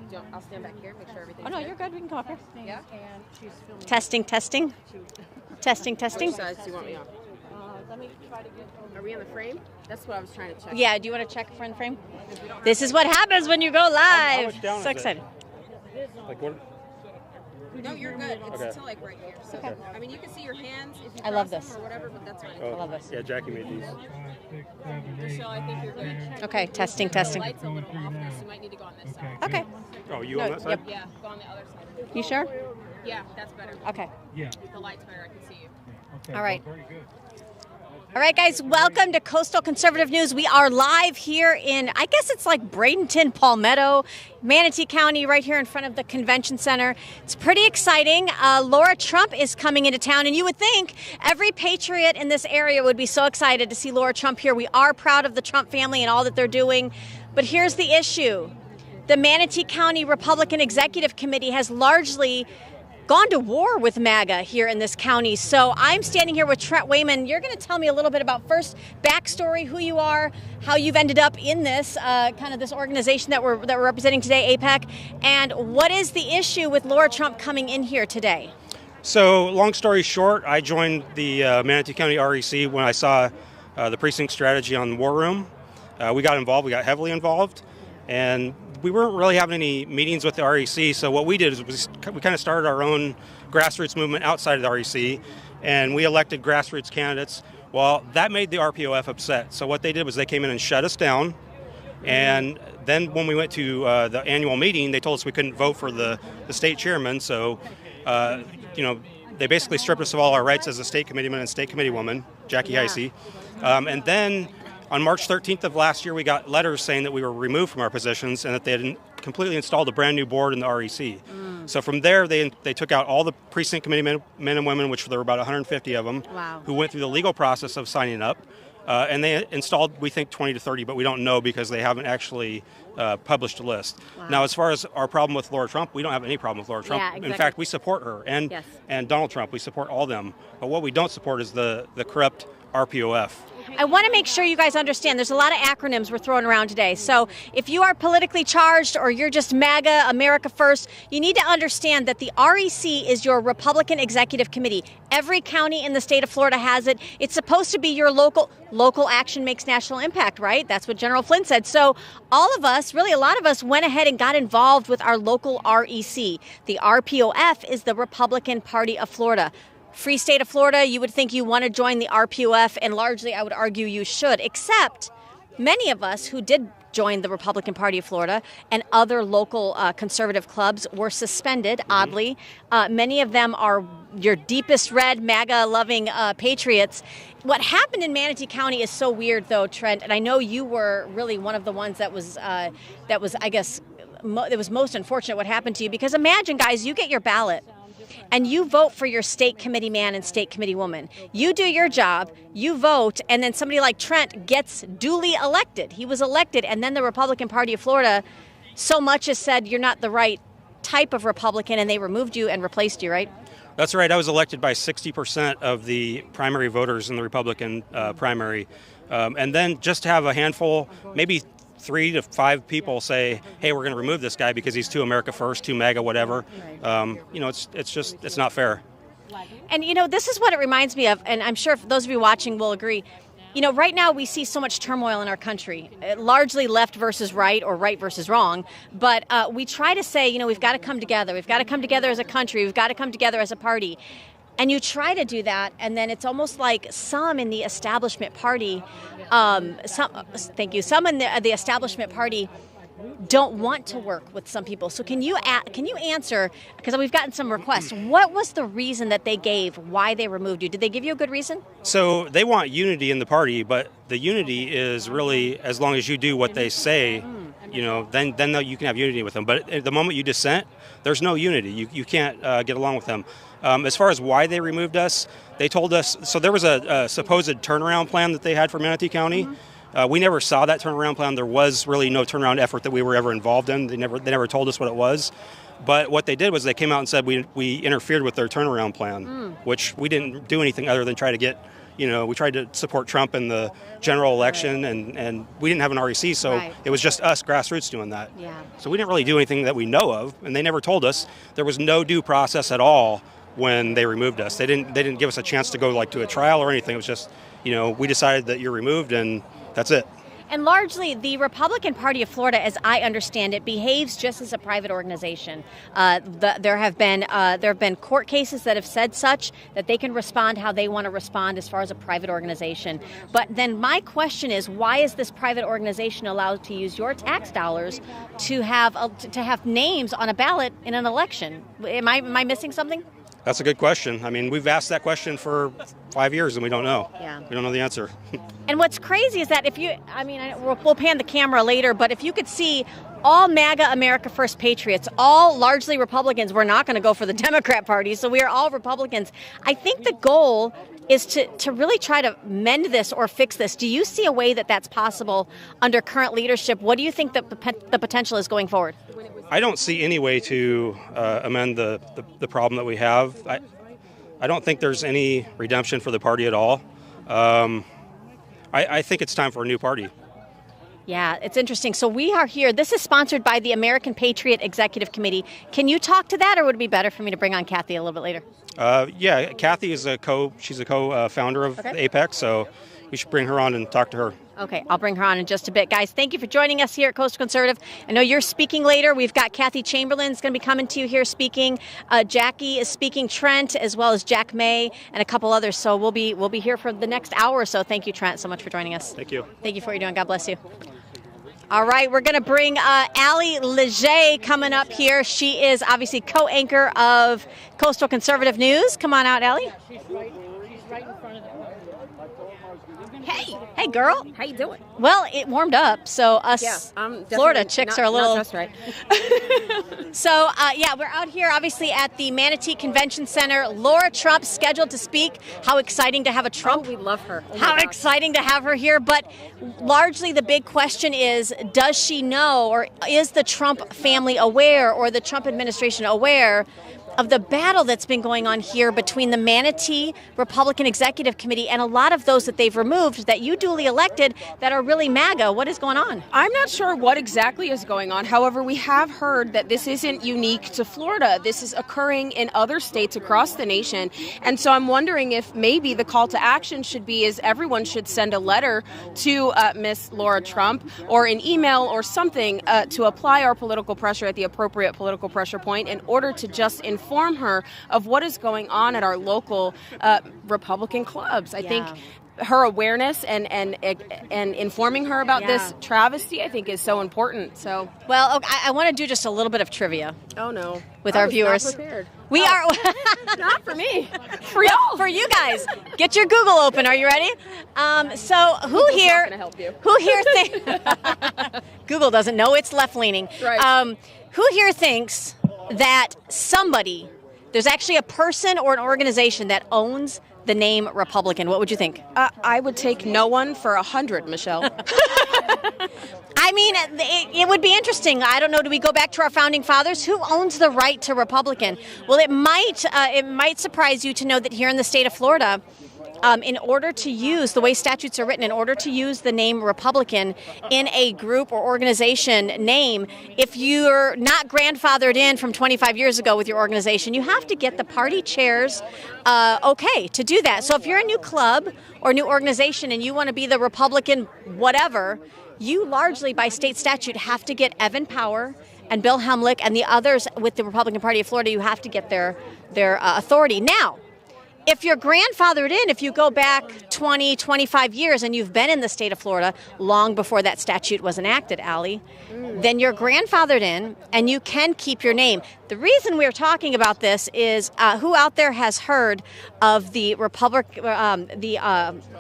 Okay, I'll stand back here, make sure everything's Oh, no, good. you're good. We can come up here. Yeah? Testing, testing. Testing, testing. Which sides do you want me on? Let me try to get... Are we in the frame? That's what I was trying to check. Yeah, do you want to check front frame? This is what happens when you go live. much down So is it? excited. Like what? No, you're good. It's Okay. to like right here. So, I mean, you can see your hands if you I love cross them this. or whatever, but that's fine. Oh, I love this. Yeah, Jackie made these. So I think you're good. Okay, testing, testing. The light's a little off there, so you might need to go on this side. Okay. Oh, you No, on that side? yep. Yeah, go on the other side. You sure? Yeah, that's better. Okay. Yeah. The light's better. I can see you. Okay. All right. Well, very good. All right, guys, welcome to Coastal Conservative News. We are live here in, I guess it's like Bradenton, Palmetto, Manatee County, right here in front of the convention center. It's pretty exciting. Lara Trump is coming into town, and you would think every patriot in this area would be so excited to see Lara Trump here. We are proud of the Trump family and all that they're doing, but here's the issue. The Manatee County Republican Executive Committee has largely gone to war with MAGA here in this county. So I'm standing here with Trent Wayman. You're going to tell me a little bit about first backstory, who you are, how you've ended up in this kind of this organization that we're representing today, APEC, and what is the issue with Lara Trump coming in here today? So, long story short, I joined the Manatee County REC when I saw the precinct strategy on War Room. We got involved. We got heavily involved, and we weren't really having any meetings with the REC, so what we did is we kind of started our own grassroots movement outside of the REC, and we elected grassroots candidates. Well, that made the RPOF upset, so what they did was they came in and shut us down, and then when we went to the annual meeting, they told us we couldn't vote for the state chairman, so they basically stripped us of all our rights as a state committeeman and state committee woman, Jackie Heisey. And then on March 13th of last year, we got letters saying that we were removed from our positions and that they had completely installed a brand new board in the REC. So from there, they took out all the precinct committee men and women, which there were about 150 of them, who went through the legal process of signing up. And they installed, we think, 20 to 30, but we don't know because they haven't actually published a list. Now, as far as our problem with Lara Trump, we don't have any problem with Lara Trump. Yeah, exactly. In fact, we support her and Donald Trump. We support all of them. But what we don't support is the corrupt RPOF. I want to make sure you guys understand there's a lot of acronyms we're throwing around today. So if you are politically charged or you're just MAGA, America First, you need to understand that the REC is your Republican Executive Committee. Every county in the state of Florida has it. It's supposed to be your local action makes national impact, right? That's what General Flynn said. So all of us, really a lot of us, went ahead and got involved with our local REC. The RPOF is the Republican Party of Florida. Free state of Florida, you would think you want to join the RPOF, and largely I would argue you should, except many of us who did join the Republican Party of Florida and other local conservative clubs were suspended, oddly. Many of them are your deepest red, MAGA-loving patriots. What happened in Manatee County is so weird, though, Trent, and I know you were really one of the ones that was I guess, it was most unfortunate what happened to you, because imagine, guys, you get your ballot and you vote for your state committee man and state committee woman. You do your job, you vote, and then somebody like Trent gets duly elected. He was elected, and then the Republican Party of Florida so much as said you're not the right type of Republican, and they removed you and replaced you, right? That's right. I was elected by 60% of the primary voters in the Republican primary. And then just to have a handful, maybe 3 to 5 people say, hey, we're going to remove this guy because he's too America First, too MAGA, whatever. It's not fair. And, this is what it reminds me of, and I'm sure those of you watching will agree. Right now we see so much turmoil in our country, largely left versus right or right versus wrong. But we try to say, we've got to come together. We've got to come together as a country. We've got to come together as a party. And you try to do that, and then it's almost like some in the establishment party, some in the establishment party don't want to work with some people. So can you answer, because we've gotten some requests, what was the reason that they gave why they removed you? Did they give you a good reason? So they want unity in the party, but the unity is really as long as you do what they say, then you can have unity with them. But at the moment you dissent, there's no unity. You can't get along with them. As far as why they removed us, they told us, so there was a supposed turnaround plan that they had for Manatee County. We never saw that turnaround plan. There was really no turnaround effort that we were ever involved in. They never told us what it was. But what they did was they came out and said we interfered with their turnaround plan, which we didn't do anything other than try to get we tried to support Trump in the general election, and we didn't have an REC, so Right. it was just us grassroots doing that. Yeah. So we didn't really do anything that we know of, and they never told us. There was no due process at all when they removed us. They didn't give us a chance to go to a trial or anything. It was just, we decided that you're removed, and that's it. And largely, the Republican Party of Florida, as I understand it, behaves just as a private organization. There have been court cases that have said such, that they can respond how they want to respond as far as a private organization. But then my question is, why is this private organization allowed to use your tax dollars to have names on a ballot in an election? Am I missing something? That's a good question. I mean, we've asked that question for 5 years, and we don't know. Yeah. We don't know the answer. And what's crazy is that we'll pan the camera later, but if you could see all MAGA America First patriots, all largely Republicans, we're not going to go for the Democrat Party, so we are all Republicans. I think the goal is to really try to mend this or fix this. Do you see a way that that's possible under current leadership? What do you think the potential is going forward? I don't see any way to amend the problem that we have. I don't think there's any redemption for the party at all. I think it's time for a new party. Yeah, it's interesting. So we are here. This is sponsored by the American Patriot Executive Committee. Can you talk to that, or would it be better for me to bring on Kathy a little bit later? Yeah, Kathy is she's a co-founder of APEC, so we should bring her on and talk to her. Okay, I'll bring her on in just a bit. Guys, thank you for joining us here at Coastal Conservative. I know you're speaking later. We've got Kathy Chamberlain's going to be coming to you here speaking. Jackie is speaking, Trent, as well as Jack May, and a couple others. So we'll be here for the next hour or so. Thank you, Trent, so much for joining us. Thank you. Thank you for what you're doing. God bless you. All right, we're going to bring Allie Leger coming up here. She is obviously co-anchor of Coastal Conservative News. Come on out, Allie. She's right in front of them. Hey, girl. How you doing? Well, it warmed up, so us Florida chicks are a little. Not just right. So, we're out here, obviously, at the Manatee Convention Center. Lara Trump scheduled to speak. How exciting to have a Trump. Oh, we love her. Oh my How gosh. exciting to have her here. But largely the big question is, does she know, or is the Trump family aware, or the Trump administration aware of the battle that's been going on here between the Manatee Republican Executive Committee and a lot of those that they've removed that you duly elected that are really MAGA? What is going on? I'm not sure what exactly is going on. However, we have heard that this isn't unique to Florida. This is occurring in other states across the nation. And so I'm wondering if maybe the call to action should be is everyone should send a letter to Miss Lara Trump or an email or something to apply our political pressure at the appropriate political pressure point in order to just inform her of what is going on at our local Republican clubs. I think her awareness and informing her about this travesty, I think, is so important. So, well, okay, I want to do just a little bit of trivia. Oh no, with our viewers. Not prepared. We are not for me. For y'all. For you guys. Get your Google open. Are you ready? So who here? Not gonna help you. Who here thinks Google doesn't know it's left leaning? Right. Who here thinks that there's actually a person or an organization that owns the name Republican? What would you think? I would take no one for 100, Michelle. I mean, it would be interesting. I don't know. Do we go back to our founding fathers? Who owns the right to Republican? Well, it might surprise you to know that here in the state of Florida, in order to use the way statutes are written, in order to use the name Republican in a group or organization name, if you're not grandfathered in from 25 years ago with your organization, you have to get the party chair's okay to do that. So if you're a new club or new organization and you want to be the Republican whatever, you largely by state statute have to get Evan Power and Bill Hemlick and the others with the Republican Party of Florida. You have to get their authority. Now, if you're grandfathered in, if you go back 20, 25 years and you've been in the state of Florida long before that statute was enacted, Allie, then you're grandfathered in and you can keep your name. The reason we're talking about this is who out there has heard of the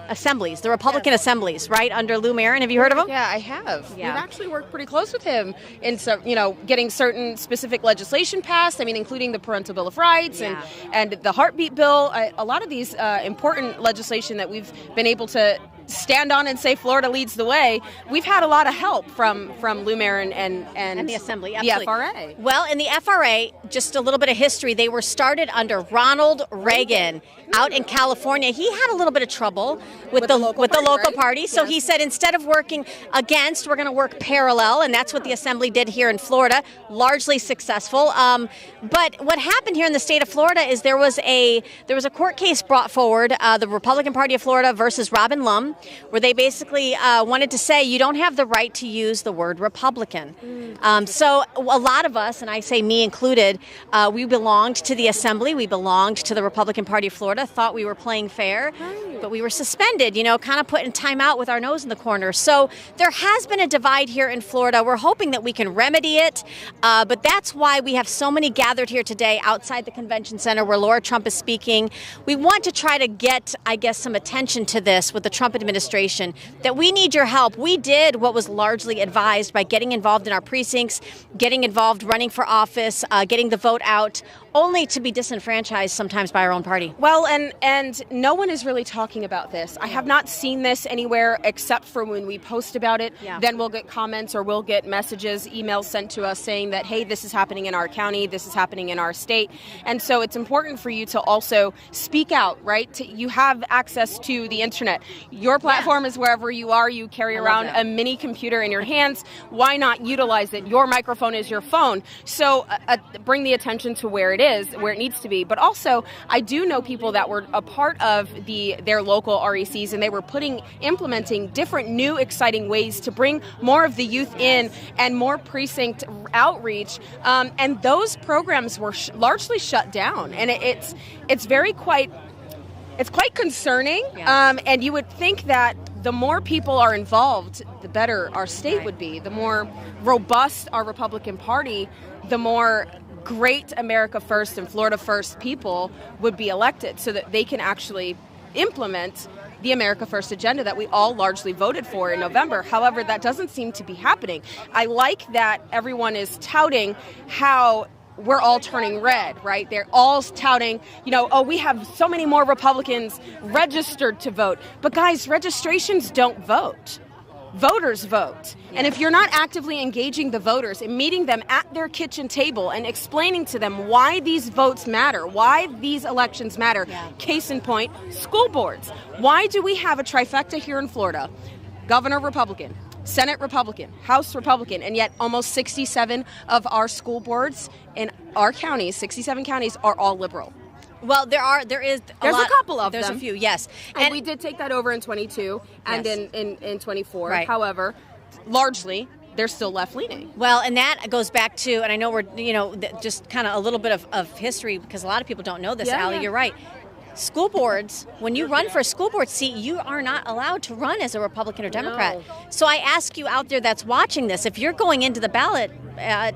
assemblies, the Republican assemblies, right, under Lou Marin? Have you heard of them? Yeah, I have. Yeah. We've actually worked pretty close with him in some, getting certain specific legislation passed. I mean, including the Parental Bill of Rights and the Heartbeat Bill. A lot of these important legislation that we've been able to stand on and say Florida leads the way. We've had a lot of help from Lou Marin and the Assembly, the absolutely. FRA. Well, in the FRA, just a little bit of history, they were started under Ronald Reagan. out in California, he had a little bit of trouble with the local party. So he said instead of working against, we're going to work parallel, and that's what the Assembly did here in Florida, largely successful. But what happened here in the state of Florida is there was a court case brought forward, the Republican Party of Florida versus Robin Lum, where they basically wanted to say you don't have the right to use the word Republican. So a lot of us, and I say me included, we belonged to the Assembly, we belonged to the Republican Party of Florida, thought we were playing fair, but we were suspended, kind of put in time out with our nose in the corner. So there has been a divide here in Florida. We're hoping that we can remedy it, but that's why we have so many gathered here today outside the convention center where Lara Trump is speaking. We want to try to get, I guess, some attention to this with the Trump administration, that we need your help. We did what was largely advised by getting involved in our precincts, getting involved running for office, getting the vote out, only to be disenfranchised sometimes by our own party. Well, and no one is really talking about this. I have not seen this anywhere except for when we post about it. Yeah. Then we'll get comments or we'll get messages, emails sent to us saying that, hey, this is happening in our county, this is happening in our state. And so it's important for you to also speak out, right? You have access to the internet. Your platform is wherever you are. You carry around a mini computer in your hands. Why not utilize it? Your microphone is your phone. So bring the attention to where it is, where it needs to be. But also, I do know people that were a part of their local RECs, and they were implementing different new exciting ways to bring more of the youth in and more precinct outreach. And those programs were largely shut down. And it's quite concerning. Yeah. And you would think that the more people are involved, the better our state would be. The more robust our Republican Party, the more great America First and Florida First people would be elected so that they can actually implement the America First agenda that we all largely voted for in November. However, that doesn't seem to be happening. I like that everyone is touting how we're all turning red, right? They're all touting, we have so many more Republicans registered to vote. But guys, registrations don't vote. Voters vote. Yeah. And if you're not actively engaging the voters and meeting them at their kitchen table and explaining to them why these votes matter, why these elections matter, case in point, school boards. Why do we have a trifecta here in Florida? Governor Republican, Senate Republican, House Republican, and yet almost 67 of our school boards in our counties, 67 counties, are all liberal. Well, there's a couple of them. There's a few, yes. And we did take that over in 22 and in 24. Right. However, largely, they're still left-leaning. Well, and that goes back to, and I know we're, just kind of a little bit of history, because a lot of people don't know this, Allie, you're right. School boards, when you run for a school board seat, you are not allowed to run as a Republican or Democrat. No. So I ask you out there that's watching this, if you're going into the ballot,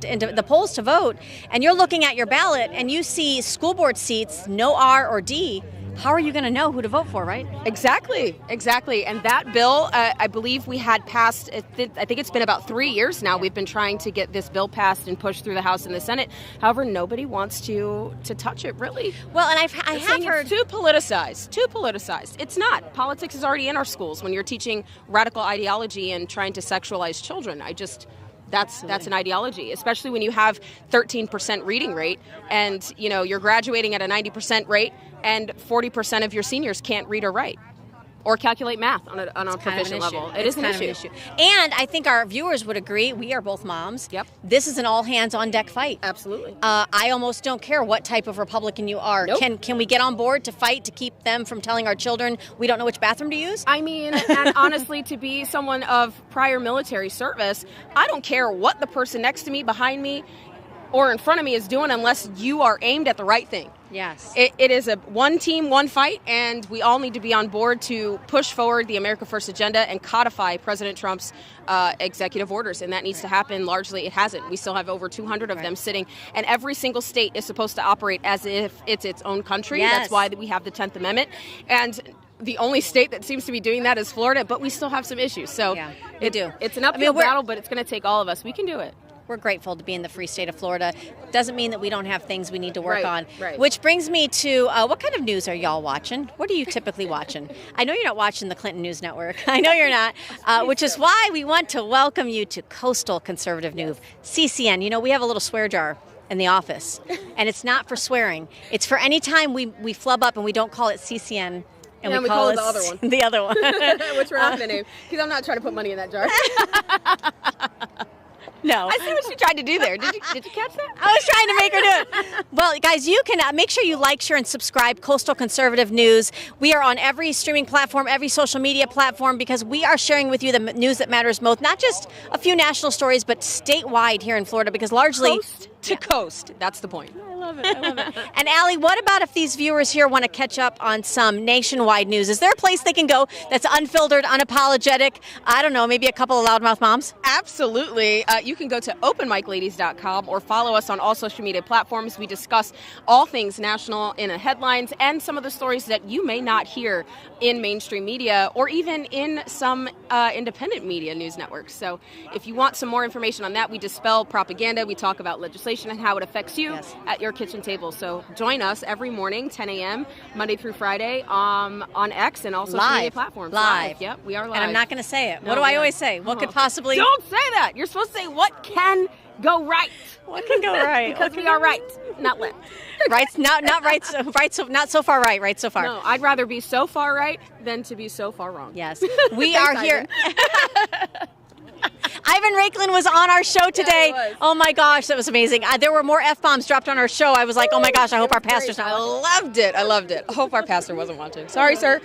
into the polls to vote, and you're looking at your ballot and you see school board seats, no R or D, how are you going to know who to vote for, right? Exactly. And that bill, I believe we had passed, I think it's been about 3 years now. We've been trying to get this bill passed and pushed through the House and the Senate. However, nobody wants to touch it, really. Well, and I have heard... It's too politicized. It's not. Politics is already in our schools when you're teaching radical ideology and trying to sexualize children. That's an ideology, especially when you have 13% reading rate and, you're graduating at a 90% rate and 40% of your seniors can't read or write or calculate math on a proficient level. It is an issue. And I think our viewers would agree, we are both moms. Yep. This is an all-hands-on-deck fight. Absolutely. I almost don't care what type of Republican you are. Nope. Can we get on board to fight to keep them from telling our children we don't know which bathroom to use? I mean, and honestly, to be someone of prior military service, I don't care what the person next to me, behind me, or in front of me is doing unless you are aimed at the right thing. Yes. It is a one team, one fight, and we all need to be on board to push forward the America First agenda and codify President Trump's executive orders, and that needs to happen. Largely, it hasn't. We still have over 200 of them sitting, and every single state is supposed to operate as if it's its own country. Yes. That's why we have the 10th Amendment, and the only state that seems to be doing that is Florida, but we still have some issues. So we do. It's an uphill battle, but it's going to take all of us. We can do it. We're grateful to be in the free state of Florida. Doesn't mean that we don't have things we need to work on. Right. Which brings me to, what kind of news are y'all watching? What are you typically watching? I know you're not watching the Clinton News Network. I know you're not, which is why we want to welcome you to Coastal Conservative News, CCN. We have a little swear jar in the office. And it's not for swearing. It's for any time we flub up and we don't call it CCN. And Yeah, we call it the other one. The other one. Which we're not going to name, because I'm not trying to put money in that jar. No. I see what she tried to do there. Did you catch that? I was trying to make her do it. Well, guys, you can make sure you like, share, and subscribe Coastal Conservative News. We are on every streaming platform, every social media platform, because we are sharing with you the news that matters most, not just a few national stories, but statewide here in Florida, because largely... Coast to coast. That's the point. I love it. I love it. And Allie, what about if these viewers here want to catch up on some nationwide news? Is there a place they can go that's unfiltered, unapologetic? I don't know, maybe a couple of loudmouth moms? Absolutely. You can go to openmicladies.com or follow us on all social media platforms. We discuss all things national in the headlines and some of the stories that you may not hear in mainstream media or even in some independent media news networks. So if you want some more information on that, we dispel propaganda. We talk about legislation and how it affects you at your kitchen table. So join us every morning, 10 a.m., Monday through Friday, on X and all social media platforms. Live. Yep, we are live. And I'm not going to say it. No, what do I always say? What could possibly... Don't say that. You're supposed to say what can go right. What can go right? Because we are right, not left. Right, not right, so, right, so not so far right so far. No, I'd rather be so far right than to be so far wrong. Yes, we are here. Ivan Rakelin was on our show today. Yeah, oh my gosh, that was amazing. There were more F-bombs dropped on our show. I was like, oh my gosh, I hope our pastor's not watching. I loved it. I hope our pastor wasn't watching. Sorry, sir.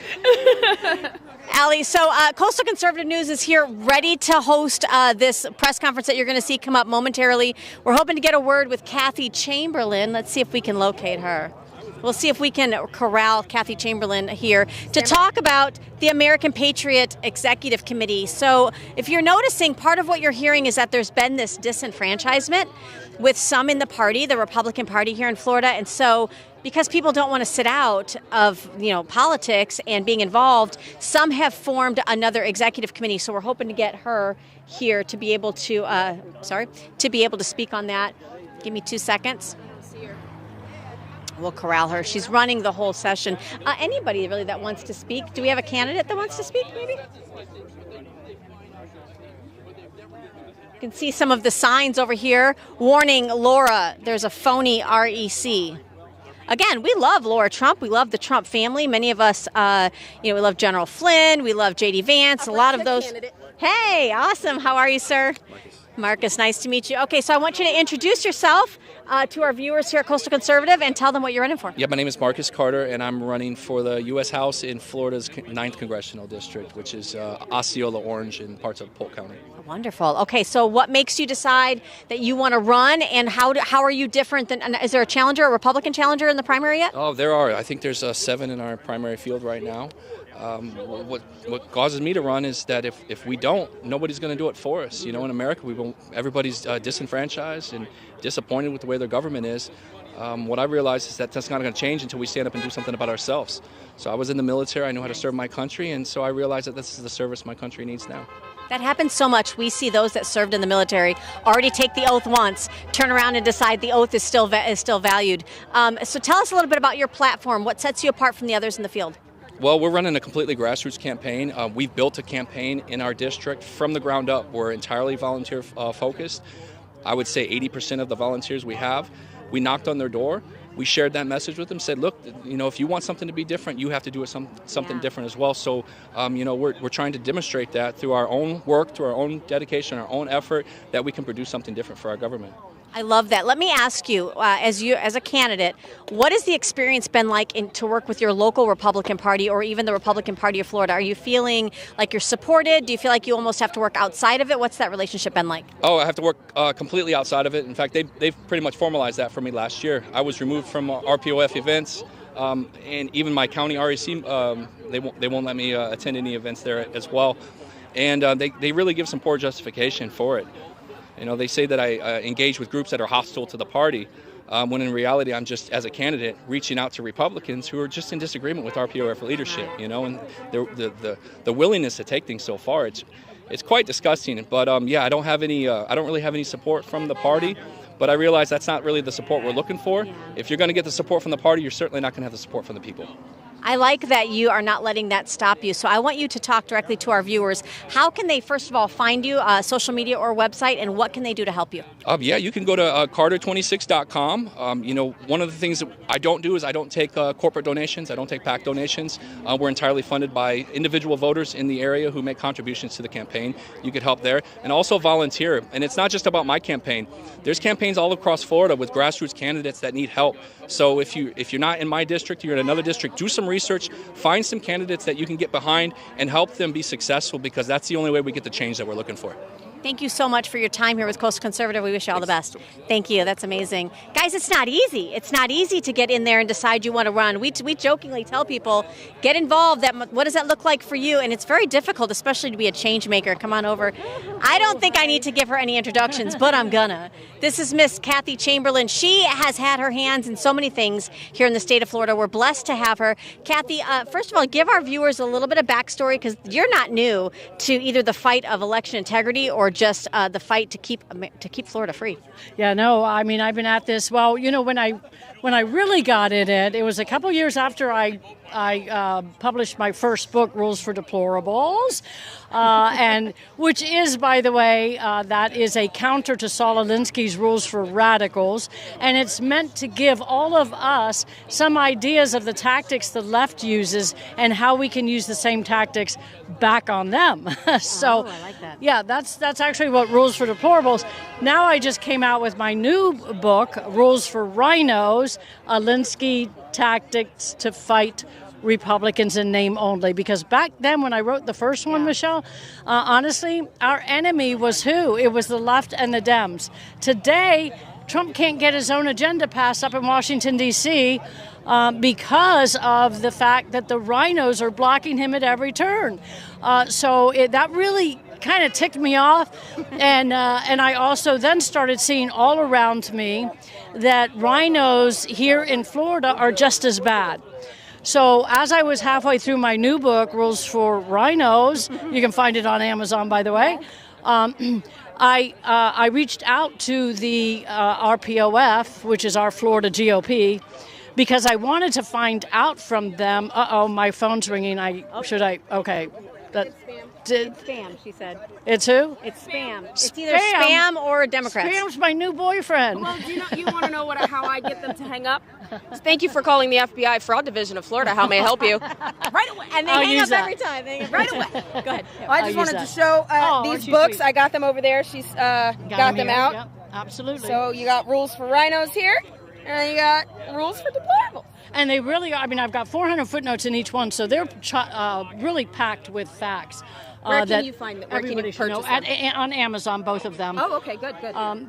Allie, so Coastal Conservative News is here ready to host this press conference that you're going to see come up momentarily. We're hoping to get a word with Kathy Chamberlain. Let's see if we can locate her. We'll see if we can corral Kathy Chamberlain here to talk about the American Patriot Executive Committee. So if you're noticing, part of what you're hearing is that there's been this disenfranchisement with some in the party, the Republican Party here in Florida. And so because people don't want to sit out of, politics and being involved, some have formed another executive committee. So we're hoping to get her here to be able to, speak on that. Give me 2 seconds. We'll corral her. She's running the whole session. Anybody really that wants to speak? Do we have a candidate that wants to speak, maybe? You can see some of the signs over here. Warning, Laura, there's a phony REC. Again, we love Lara Trump. We love the Trump family. Many of us, we love General Flynn. We love J.D. Vance. A lot of those. Candidate. Hey, awesome. How are you, sir? Marcus, nice to meet you. Okay, so I want you to introduce yourself to our viewers here at Coastal Conservative and tell them what you're running for. Yeah, my name is Marcus Carter, and I'm running for the U.S. House in Florida's 9th Congressional District, which is Osceola, Orange, and parts of Polk County. Wonderful. Okay, so what makes you decide that you want to run, and how are you different than? Is there a Republican challenger in the primary yet? Oh, there are. I think there's 7 in our primary field right now. What causes me to run is that if we don't, nobody's going to do it for us. In America, everybody's disenfranchised and disappointed with the way their government is. What I realized is that that's not going to change until we stand up and do something about ourselves. So I was in the military. I knew how to serve my country, and so I realized that this is the service my country needs now. That happens so much. We see those that served in the military already take the oath once, turn around and decide the oath is still valued. So tell us a little bit about your platform. What sets you apart from the others in the field? Well, we're running a completely grassroots campaign. We've built a campaign in our district from the ground up. We're entirely volunteer focused. I would say 80% of the volunteers we have, we knocked on their door. We shared that message with them, said, look, if you want something to be different, you have to do something different as well. So, we're trying to demonstrate that through our own work, through our own dedication, our own effort, that we can produce something different for our government. I love that. Let me ask you, as a candidate, what has the experience been like to work with your local Republican Party or even the Republican Party of Florida? Are you feeling like you're supported? Do you feel like you almost have to work outside of it? What's that relationship been like? Oh, I have to work completely outside of it. In fact, they've pretty much formalized that for me last year. I was removed from RPOF events, and even my county REC, they won't let me attend any events there as well. And they really give some poor justification for it. They say that I engage with groups that are hostile to the party, when in reality I'm just, as a candidate, reaching out to Republicans who are just in disagreement with RPOF leadership, and the willingness to take things so far, it's quite disgusting. But I don't really have any support from the party, but I realize that's not really the support we're looking for. If you're going to get the support from the party, you're certainly not going to have the support from the people. I like that you are not letting that stop you. So I want you to talk directly to our viewers. How can they, first of all, find you, social media or website, and what can they do to help you? Yeah, you can go to carter26.com. You know, one of the things that I don't do is I don't take corporate donations. I don't take PAC donations. We're entirely funded by individual voters in the area who make contributions to the campaign. You could help there. And also volunteer. And it's not just about my campaign. There's campaigns all across Florida with grassroots candidates that need help. So if you're not in my district, you're in another district, do some research, find some candidates that you can get behind and help them be successful, because that's the only way we get the change that we're looking for. Thank you so much for your time here with Coastal Conservative. We wish you all the best. Thank you. That's amazing. Guys, it's not easy. It's not easy to get in there and decide you want to run. We jokingly tell people, get involved. What does that look like for you? And it's very difficult, especially to be a change maker. Come on over. I don't think I need to give her any introductions, but I'm gonna. This is Miss Kathy Chamberlain. She has had her hands in so many things here in the state of Florida. We're blessed to have her. Kathy, first of all, give our viewers a little bit of backstory, because you're not new to either the fight of election integrity or just the fight to keep Florida free. Yeah, no, I mean, I've been at this. Well, you know, when I really got in it was a couple years after I published my first book, Rules for Deplorables, and which is, by the way, that is a counter to Saul Alinsky's Rules for Radicals, and it's meant to give all of us some ideas of the tactics the left uses and how we can use the same tactics back on them. So, I like that. Yeah, that's actually what Rules for Deplorables. Now I just came out with my new book, Rules for Rhinos, Alinsky Tactics to Fight Republicans in Name Only. Because back then when I wrote the first one, Michelle, honestly, our enemy was who? It was the left and the Dems. Today, Trump can't get his own agenda passed up in Washington, D.C., because of the fact that the rhinos are blocking him at every turn. That really kind of ticked me off, and I also then started seeing all around me that rhinos here in Florida are just as bad. So as I was halfway through my new book, Rules for Rhinos, you can find it on Amazon, by the way, I reached out to the RPOF, which is our Florida GOP, because I wanted to find out from them. My phone's ringing. Okay. It's spam, she said. It's who? It's spam. It's either spam or Democrats. Spam's my new boyfriend. Well, you want to know how I get them to hang up? Thank you for calling the FBI Fraud Division of Florida. How may I help you? Right away. And they hang up every time. They hang up right away. Go ahead. Well, I just wanted to show these books. Sweet. I got them over there. She's got them out. Yep, absolutely. So you got Rules for Rhinos here, and then you got Rules for Deplorables. And they really are. I mean, I've got 400 footnotes in each one, so they're really packed with facts. Where can you find them? Where can you purchase them? On Amazon, both of them. Oh, okay, good.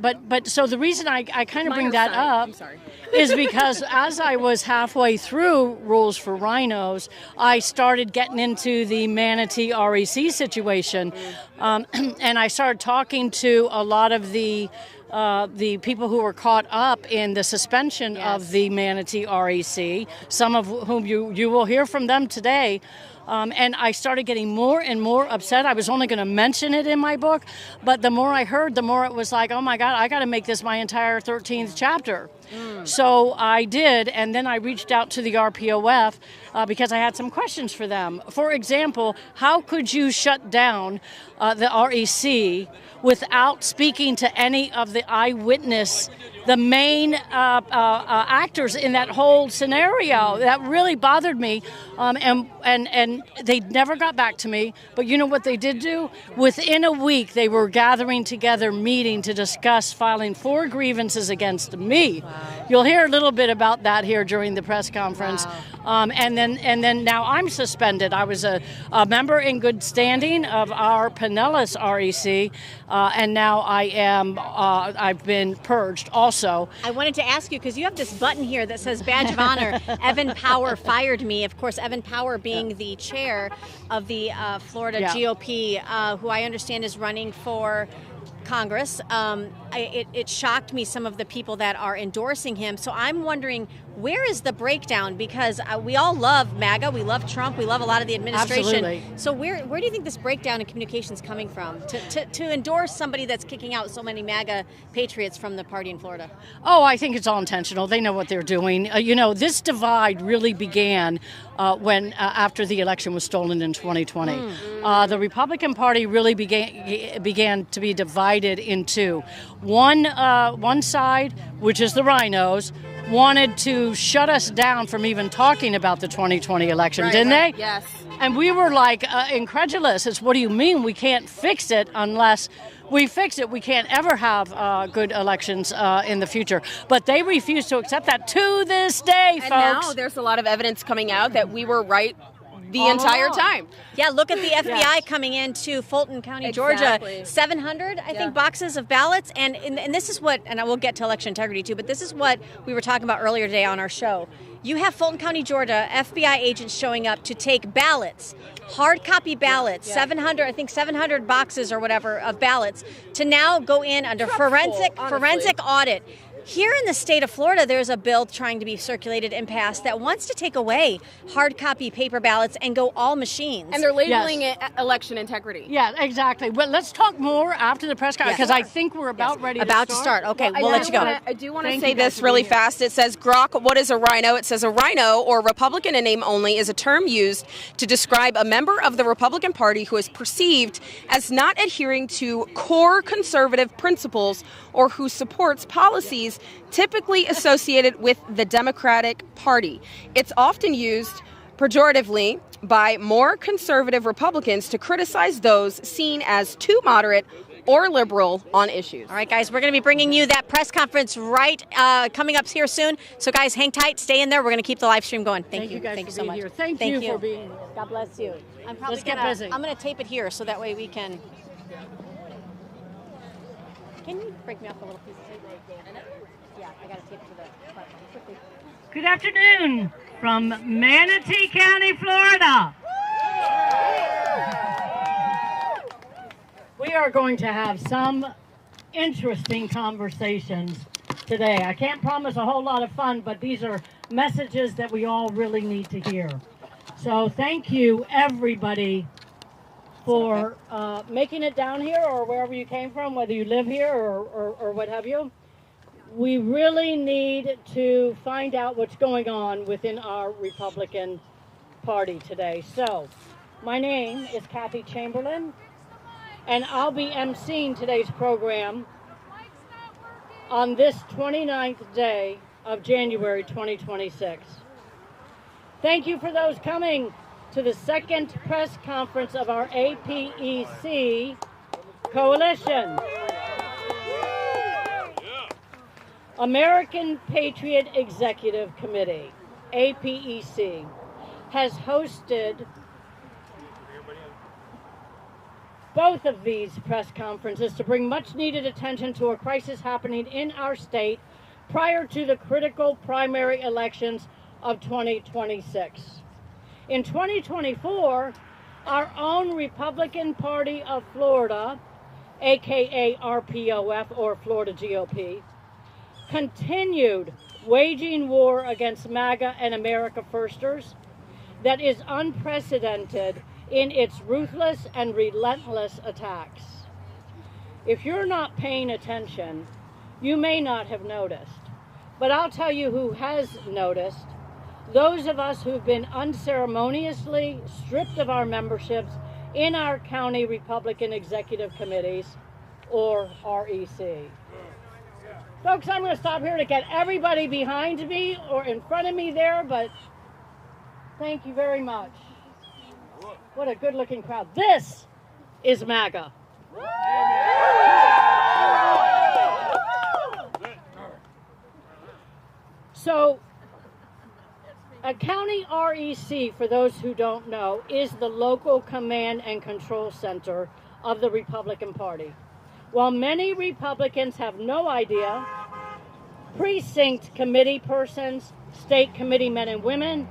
But so the reason I kind of bring that up is because as I was halfway through Rules for Rhinos, I started getting into the Manatee REC situation, and I started talking to a lot of the people who were caught up in the suspension of the Manatee REC, some of whom you will hear from them today. And I started getting more and more upset. I was only going to mention it in my book, but the more I heard, the more it was like, oh my God, I got to make this my entire 13th chapter. So I did, and then I reached out to the RPOF because I had some questions for them. For example, how could you shut down the REC without speaking to any of the eyewitness, the main actors in that whole scenario? That really bothered me, and they never got back to me. But you know what they did do? Within a week, they were gathering together, meeting to discuss filing 4 grievances against me. Wow. You'll hear a little bit about that here during the press conference. Wow. And then now I'm suspended. I was a member in good standing of our Pinellas REC, and now I am. I've been purged. Also, I wanted to ask you, because you have this button here that says Badge of Honor. Evan Power fired me. Of course, Evan Power being the chair of the Florida GOP, who I understand is running for Congress. It shocked me, some of the people that are endorsing him. So I'm wondering, Where is the breakdown? Because we all love MAGA, we love Trump, we love a lot of the administration. Absolutely. So where do you think this breakdown in communication is coming from to endorse somebody that's kicking out so many MAGA patriots from the party in Florida? Oh, I think it's all intentional. They know what they're doing. This divide really began when after the election was stolen in 2020. The Republican Party really began to be divided in two. One side, which is the rhinos, wanted to shut us down from even talking about the 2020 election, didn't they? Yes. And we were like incredulous. It's, what do you mean we can't fix it unless we fix it? We can't ever have good elections in the future. But they refuse to accept that to this day, And folks. now there's a lot of evidence coming out that we were right the entire time. Yeah, look at the FBI coming into Fulton County, Exactly. Georgia. 700, I think, boxes of ballots. And this is what, and I will get to election integrity too, but this is what we were talking about earlier today on our show. You have Fulton County, Georgia, FBI agents showing up to take ballots, hard copy ballots, 700 boxes or whatever of ballots, to now go in under forensic audit. Here in the state of Florida, there's a bill trying to be circulated and passed that wants to take away hard copy paper ballots and go all machines. And they're labeling it election integrity. Yeah, exactly. Well, let's talk more after the press conference, because I think we're about ready to start. Okay, we'll let you go. I do want to say this really fast. It says, Grok, what is a rhino? It says a rhino, or Republican in name only, is a term used to describe a member of the Republican Party who is perceived as not adhering to core conservative principles or who supports policies typically associated with the Democratic Party. It's often used pejoratively by more conservative Republicans to criticize those seen as too moderate or liberal on issues. All right, guys, we're going to be bringing you that press conference coming up here soon. So, guys, hang tight, stay in there. We're going to keep the live stream going. Thank you. Guys, Thank you for so being much. here. Thank you for being here. God bless you. Let's get busy. I'm going to tape it here so that way we can. Can you break me off a little piece of tape? Yeah, I got to tape it to the platform quickly. Good afternoon from Manatee County, Florida. We are going to have some interesting conversations today. I can't promise a whole lot of fun, but these are messages that we all really need to hear. So thank you, everybody, for making it down here or wherever you came from, whether you live here or what have you. We really need to find out what's going on within our Republican Party today. So, my name is Kathy Chamberlain, and I'll be emceeing today's program on this 29th day of January 2026. Thank you for those coming to the second press conference of our APEC coalition. American Patriot Executive Committee, APEC, has hosted both of these press conferences to bring much needed attention to a crisis happening in our state prior to the critical primary elections of 2026. In 2024, our own Republican Party of Florida, aka RPOF or Florida GOP, continued waging war against MAGA and America Firsters that is unprecedented in its ruthless and relentless attacks. If you're not paying attention, you may not have noticed, but I'll tell you who has noticed. Those of us who've been unceremoniously stripped of our memberships in our county Republican executive committees, or REC. Folks, I'm going to stop here to get everybody behind me or in front of me there, but thank you very much. What a good-looking crowd. This is MAGA. So, a county REC, for those who don't know, is the local command and control center of the Republican Party. While many Republicans have no idea, precinct committee persons, state committee men and women,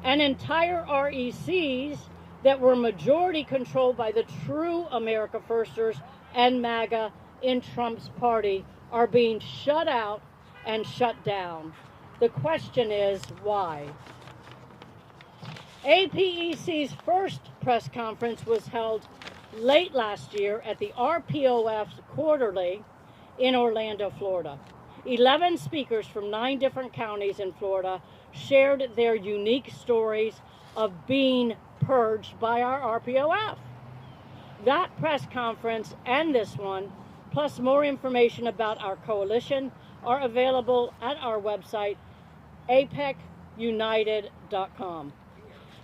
and entire RECs that were majority controlled by the true America Firsters and MAGA in Trump's party are being shut out and shut down. The question is, why? APEC's first press conference was held late last year at the RPOF's quarterly in Orlando, Florida. 11 speakers from 9 different counties in Florida shared their unique stories of being purged by our RPOF. That press conference and this one, plus more information about our coalition, are available at our website, apecunited.com.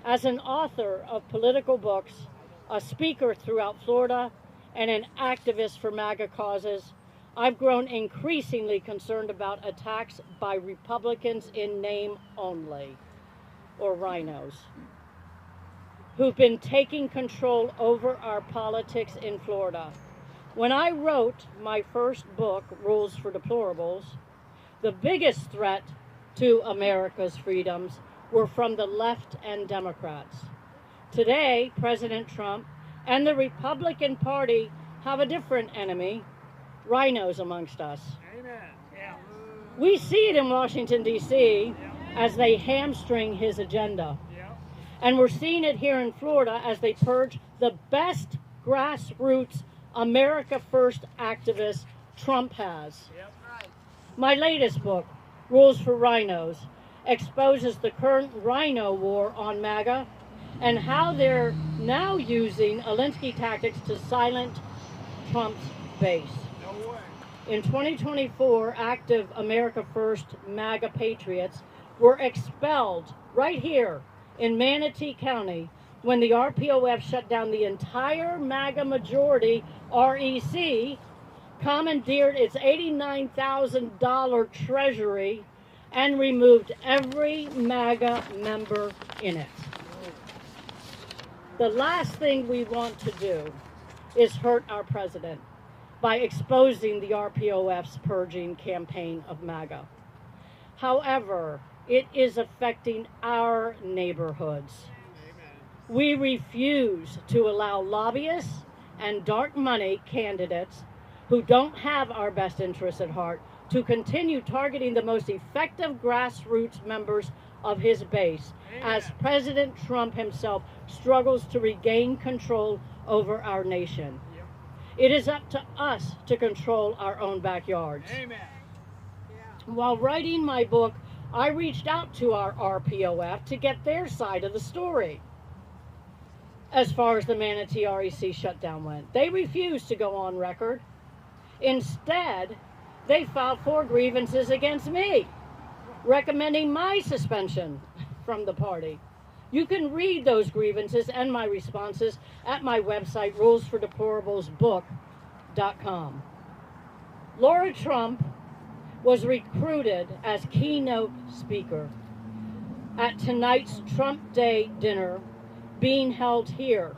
As an author of political books, a speaker throughout Florida, and an activist for MAGA causes, I've grown increasingly concerned about attacks by Republicans in name only, or rhinos, who've been taking control over our politics in Florida. When I wrote my first book, Rules for Deplorables, the biggest threat to America's freedoms were from the left and Democrats. Today, President Trump and the Republican Party have a different enemy, rhinos amongst us. Amen. Yeah. We see it in Washington, D.C. as they hamstring his agenda. Yeah. And we're seeing it here in Florida as they purge the best grassroots America First activists Trump has. Yep. My latest book, Rules for Rhinos, exposes the current rhino war on MAGA and how they're now using Alinsky tactics to silence Trump's base. No way. In 2024, active America First MAGA patriots were expelled right here in Manatee County when the RPOF shut down the entire MAGA majority REC, commandeered its $89,000 treasury, and removed every MAGA member in it. The last thing we want to do is hurt our president by exposing the RPOF's purging campaign of MAGA. However, it is affecting our neighborhoods. We refuse to allow lobbyists and dark money candidates who don't have our best interests at heart to continue targeting the most effective grassroots members of his base, as President Trump himself struggles to regain control over our nation. It is up to us to control our own backyards. Amen. While writing my book, I reached out to our RPOF to get their side of the story as far as the Manatee REC shutdown went. They refused to go on record. Instead, they filed 4 grievances against me, recommending my suspension from the party. You can read those grievances and my responses at my website, rulesfordeplorablesbook.com. Lara Trump was recruited as keynote speaker at tonight's Trump Day dinner being held here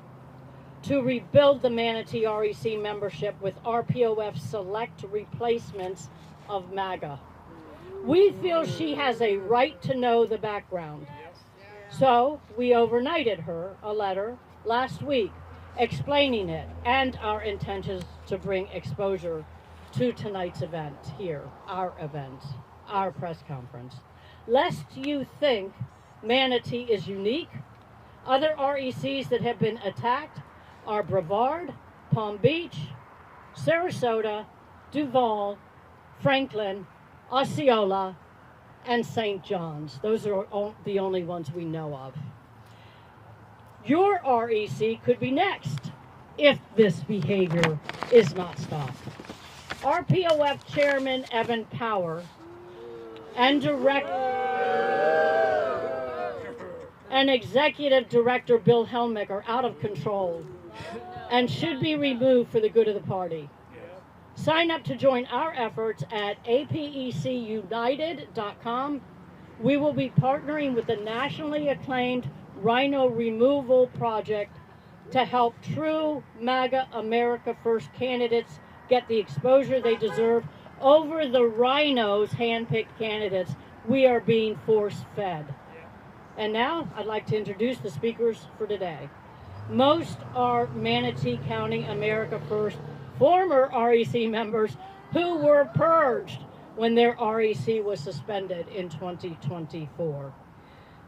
to rebuild the Manatee REC membership with RPOF select replacements of MAGA. We feel she has a right to know the background. So we overnighted her a letter last week explaining it and our intentions to bring exposure to tonight's event here, our press conference. Lest you think Manatee is unique, other RECs that have been attacked are Brevard, Palm Beach, Sarasota, Duval, Franklin, Osceola, and St. John's. Those are the only ones we know of. Your REC could be next if this behavior is not stopped. RPOF Chairman Evan Power and Executive Director Bill Helmick are out of control and should be removed for the good of the party. Sign up to join our efforts at apecunited.com. We will be partnering with the nationally acclaimed Rhino Removal Project to help true MAGA America First candidates get the exposure they deserve over the rhinos hand-picked candidates we are being force-fed. And now I'd like to introduce the speakers for today. Most are Manatee County America First former REC members who were purged when their REC was suspended in 2024.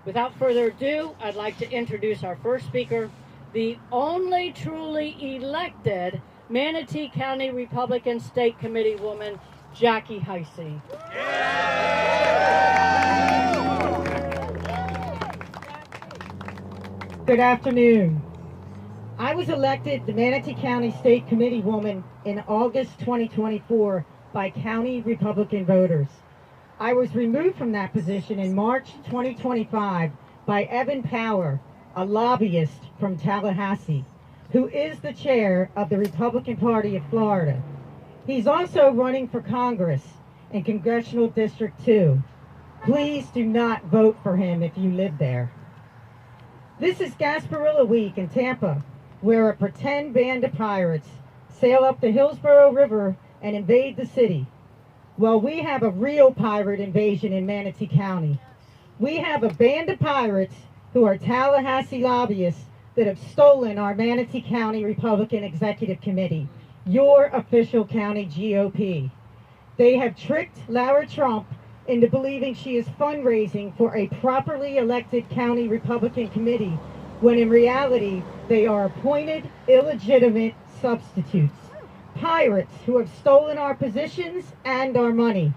Without further ado, I'd like to introduce our first speaker, the only truly elected Manatee County Republican State Committee woman, Jackie Heisey. Good afternoon. I was elected the Manatee County State Committee woman in August 2024 by county Republican voters. I was removed from that position in March 2025 by Evan Power, a lobbyist from Tallahassee, who is the chair of the Republican Party of Florida. He's also running for Congress in Congressional District 2. Please do not vote for him if you live there. This is Gasparilla Week in Tampa, where a pretend band of pirates sail up the Hillsborough River and invade the city. Well, we have a real pirate invasion in Manatee County. We have a band of pirates who are Tallahassee lobbyists that have stolen our Manatee County Republican Executive Committee, your official county GOP. They have tricked Lara Trump into believing she is fundraising for a properly elected county Republican committee, when in reality they are appointed illegitimate substitutes. Pirates who have stolen our positions and our money.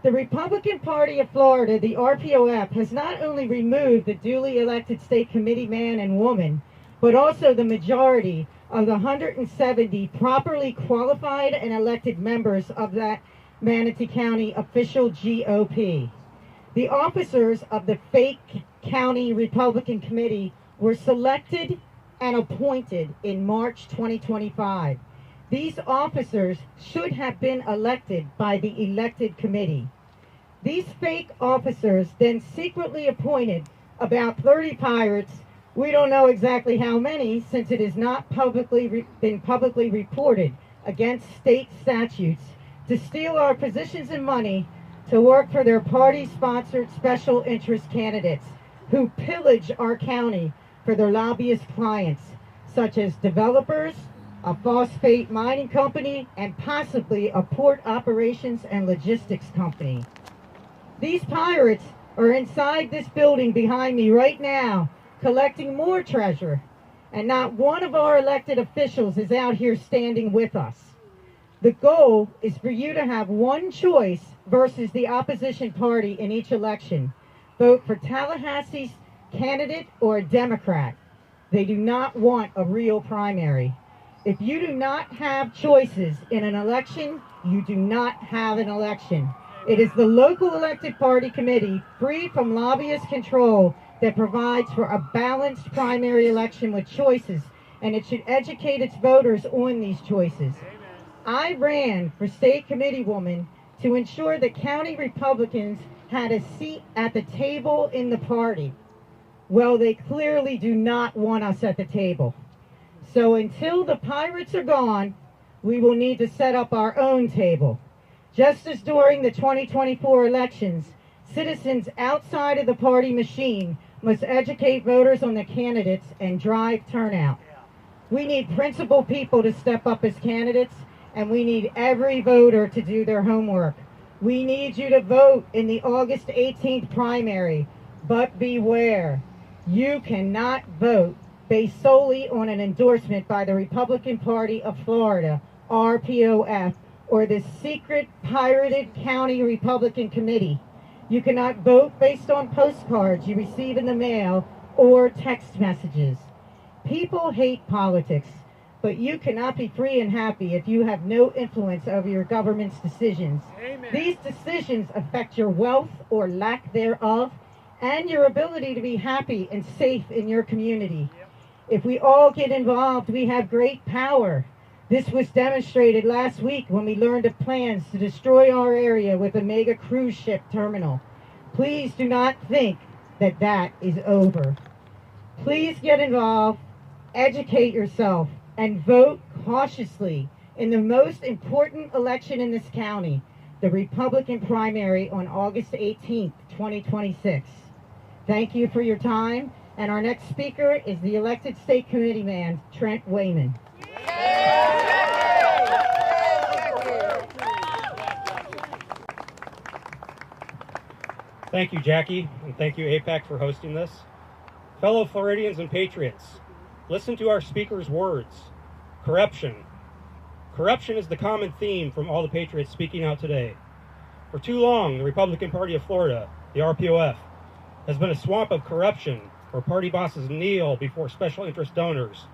The Republican Party of Florida, the RPOF, has not only removed the duly elected state committee man and woman, but also the majority of the 170 properly qualified and elected members of that Manatee County official GOP. The officers of the fake county Republican committee were selected and appointed in March 2025. These officers should have been elected by the elected committee. These fake officers then secretly appointed about 30 pirates. We don't know exactly how many, since it has not been publicly reported, against state statutes, to steal our positions and money to work for their party-sponsored special interest candidates who pillage our county for their lobbyist clients, such as developers, a phosphate mining company, and possibly a port operations and logistics company. These pirates are inside this building behind me right now, collecting more treasure, and not one of our elected officials is out here standing with us. The goal is for you to have one choice versus the opposition party in each election. Vote for Tallahassee's candidate or a Democrat. They do not want a real primary. If you do not have choices in an election, you do not have an election. It is the local elected party committee, free from lobbyist control, that provides for a balanced primary election with choices, and it should educate its voters on these choices. I ran for state committee woman to ensure that county Republicans had a seat at the table in the party. Well, they clearly do not want us at the table. So until the pirates are gone, we will need to set up our own table. Just as during the 2024 elections, citizens outside of the party machine must educate voters on the candidates and drive turnout. We need principled people to step up as candidates, and we need every voter to do their homework. We need you to vote in the August 18th primary, but beware, you cannot vote based solely on an endorsement by the Republican Party of Florida, RPOF, or the secret pirated county Republican committee. You cannot vote based on postcards you receive in the mail or text messages. People hate politics, but you cannot be free and happy if you have no influence over your government's decisions. Amen. These decisions affect your wealth or lack thereof, and your ability to be happy and safe in your community. Yep. If we all get involved, we have great power. This was demonstrated last week when we learned of plans to destroy our area with a mega cruise ship terminal. Please do not think that that is over. Please get involved, educate yourself, and vote cautiously in the most important election in this county, the Republican primary on August 18th, 2026. Thank you for your time, and our next speaker is the elected state committee man, Trent Wayman. Thank you, Jackie, and thank you, APEC, for hosting this. Fellow Floridians and patriots, listen to our speaker's words. Corruption. Corruption is the common theme from all the patriots speaking out today. For too long, the Republican Party of Florida, the RPOF, has been a swamp of corruption where party bosses kneel before special interest donors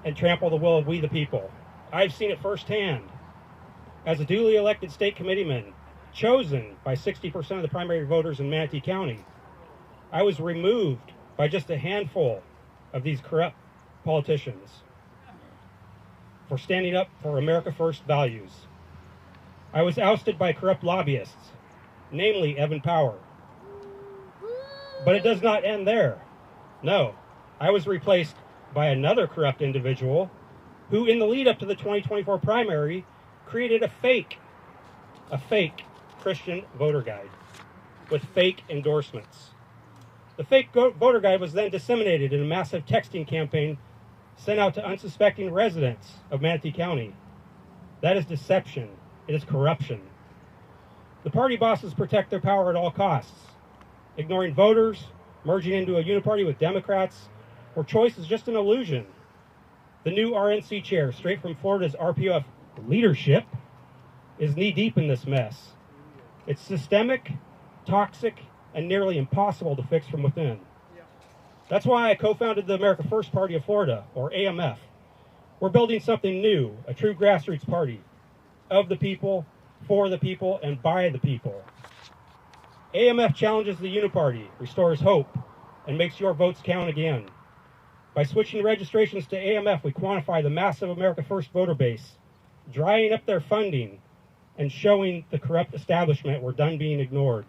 and trample the will of we the people. I've seen it firsthand. As a duly elected state committeeman, chosen by 60% of the primary voters in Manatee County, I was removed by just a handful of these corrupt politicians for standing up for America First values. I was ousted by corrupt lobbyists, namely Evan Power. But it does not end there. No, I was replaced by another corrupt individual who, in the lead up to the 2024 primary, created a fake Christian voter guide with fake endorsements. The fake voter guide was then disseminated in a massive texting campaign sent out to unsuspecting residents of Manatee County. That is deception. It is corruption. The party bosses protect their power at all costs, ignoring voters, merging into a uniparty with Democrats, where choice is just an illusion. The new RNC chair, straight from Florida's RPOF leadership, is knee-deep in this mess. It's systemic, toxic, and nearly impossible to fix from within. That's why I co-founded the America First Party of Florida, or AMF. We're building something new, a true grassroots party, of the people, for the people, and by the people. AMF challenges the uniparty, restores hope, and makes your votes count again. By switching registrations to AMF, we quantify the massive America First voter base, drying up their funding, and showing the corrupt establishment we're done being ignored.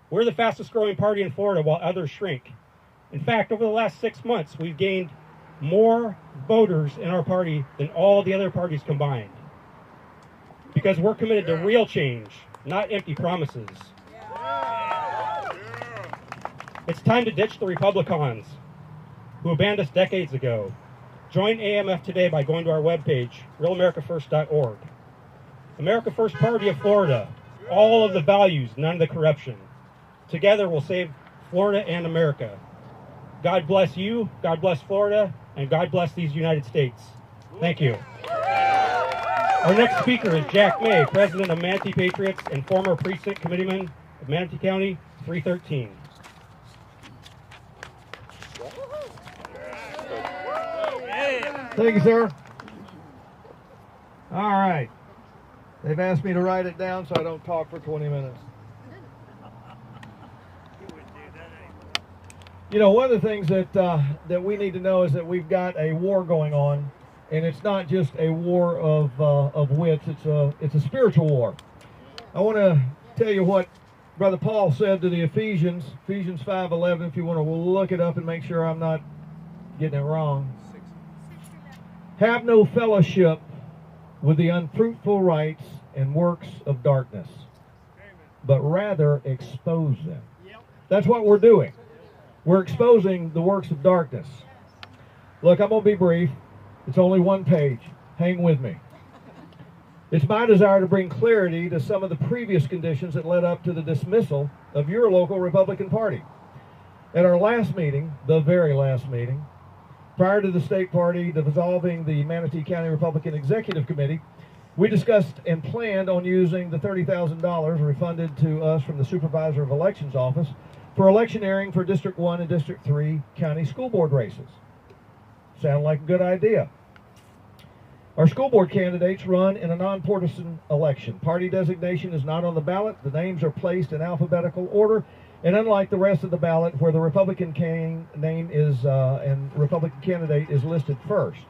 We're the fastest growing party in Florida while others shrink. In fact, over the last 6 months, we've gained more voters in our party than all the other parties combined. Because we're committed to real change, not empty promises. It's time to ditch the Republicans who abandoned us decades ago. Join AMF today by going to our webpage, realamericafirst.org. America First Party of Florida, all of the values, none of the corruption. Together we'll save Florida and America. God bless you, God bless Florida, and God bless these United States. Thank you. Our next speaker is Jack May, President of Manatee Patriots and former precinct committeeman of Manatee County 313. Thank you, sir. All right. They've asked me to write it down so I don't talk for 20 minutes. You know, one of the things that we need to know is that we've got a war going on, and it's not just a war of wits. It's a spiritual war. I want to tell you what Brother Paul said to the Ephesians 5:11. If you want to look it up and make sure I'm not getting it wrong. Have no fellowship with the unfruitful rites and works of darkness, but rather expose them. That's what we're doing. We're exposing the works of darkness. Look, I'm going to be brief. It's only one page. Hang with me. It's my desire to bring clarity to some of the previous conditions that led up to the dismissal of your local Republican Party. At our last meeting, the very last meeting, prior to the state party dissolving the Manatee County Republican Executive Committee, we discussed and planned on using the $30,000 refunded to us from the Supervisor of Elections Office for electioneering for District 1 and District 3 county school board races. Sound like a good idea. Our school board candidates run in a nonpartisan election. Party designation is not on the ballot. The names are placed in alphabetical order. And unlike the rest of the ballot, where the Republican name is and Republican candidate is listed first.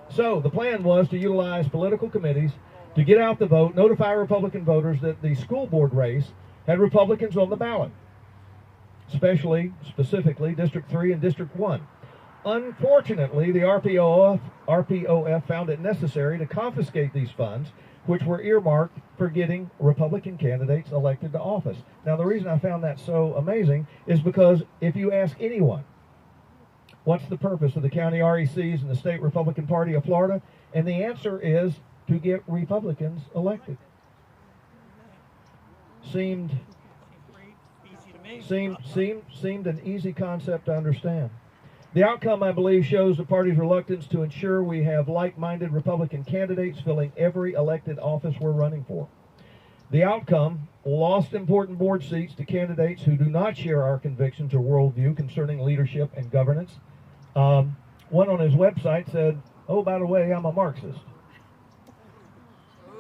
So the plan was to utilize political committees to get out the vote, notify Republican voters that the school board race had Republicans on the ballot, specifically District 3 and District 1. Unfortunately, the RPOF found it necessary to confiscate these funds, which were earmarked for getting Republican candidates elected to office. Now, the reason I found that so amazing is because if you ask anyone, what's the purpose of the county RECs and the state Republican Party of Florida? And the answer is to get Republicans elected. seemed an easy concept to understand. The outcome, I believe, shows the party's reluctance to ensure we have like-minded Republican candidates filling every elected office we're running for. The outcome, lost important board seats to candidates who do not share our convictions or worldview concerning leadership and governance. One on his website said, "Oh, by the way, I'm a Marxist."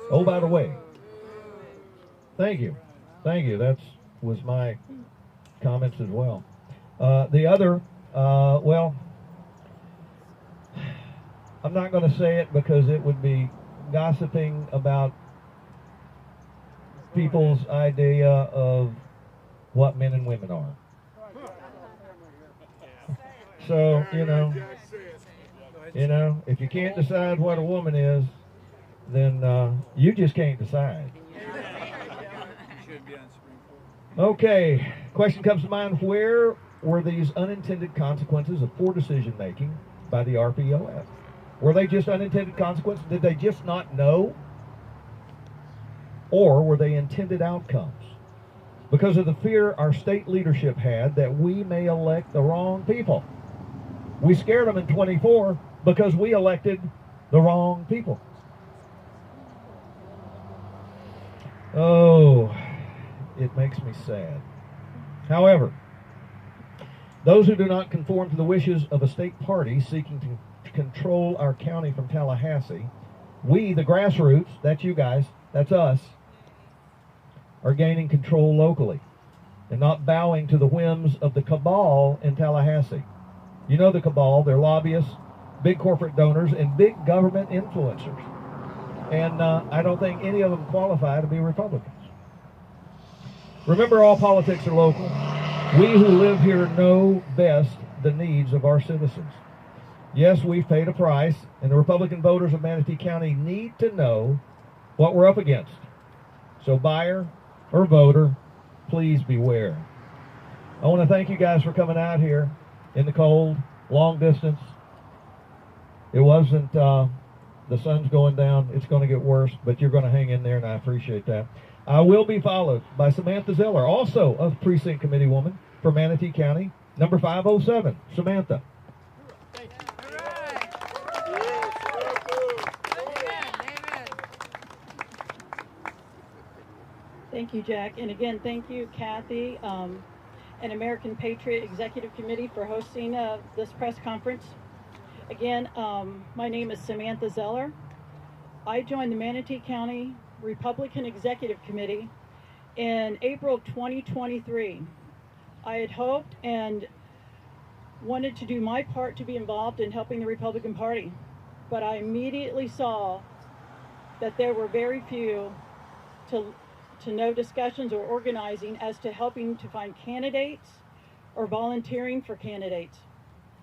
Oh, by the way. Thank you. Thank you. That was my comments as well. The other, well, I'm not going to say it because it would be gossiping about people's idea of what men and women are. So, you know, if you can't decide what a woman is, then you just can't decide. Okay, question comes to mind: where were these unintended consequences of poor decision making by the RPOF? Were they just unintended consequences? Did they just not know? Or were they intended outcomes? Because of the fear our state leadership had that we may elect the wrong people. We scared them in 24 because we elected the wrong people. Oh, it makes me sad. However, those who do not conform to the wishes of a state party seeking to control our county from Tallahassee, we, the grassroots, that's you guys, that's us, are gaining control locally and not bowing to the whims of the cabal in Tallahassee. You know the cabal, they're lobbyists, big corporate donors, and big government influencers. And I don't think any of them qualify to be Republicans. Remember, all politics are local. We who live here know best the needs of our citizens. Yes, we've paid a price, and the Republican voters of Manatee County need to know what we're up against. So buyer or voter, please beware. I want to thank you guys for coming out here in the cold, long distance. It wasn't, the sun's going down, it's going to get worse, but you're going to hang in there, and I appreciate that. I will be followed by Samantha Zeller, also a precinct committee woman for Manatee County, number 507. Samantha. Thank you, Jack. And again, thank you, Kathy, and American Patriot Executive Committee for hosting this press conference. Again, my name is Samantha Zeller. I joined the Manatee County Republican Executive Committee in April of 2023. I had hoped and wanted to do my part to be involved in helping the Republican Party, but I immediately saw that there were very few to no discussions or organizing as to helping to find candidates or volunteering for candidates.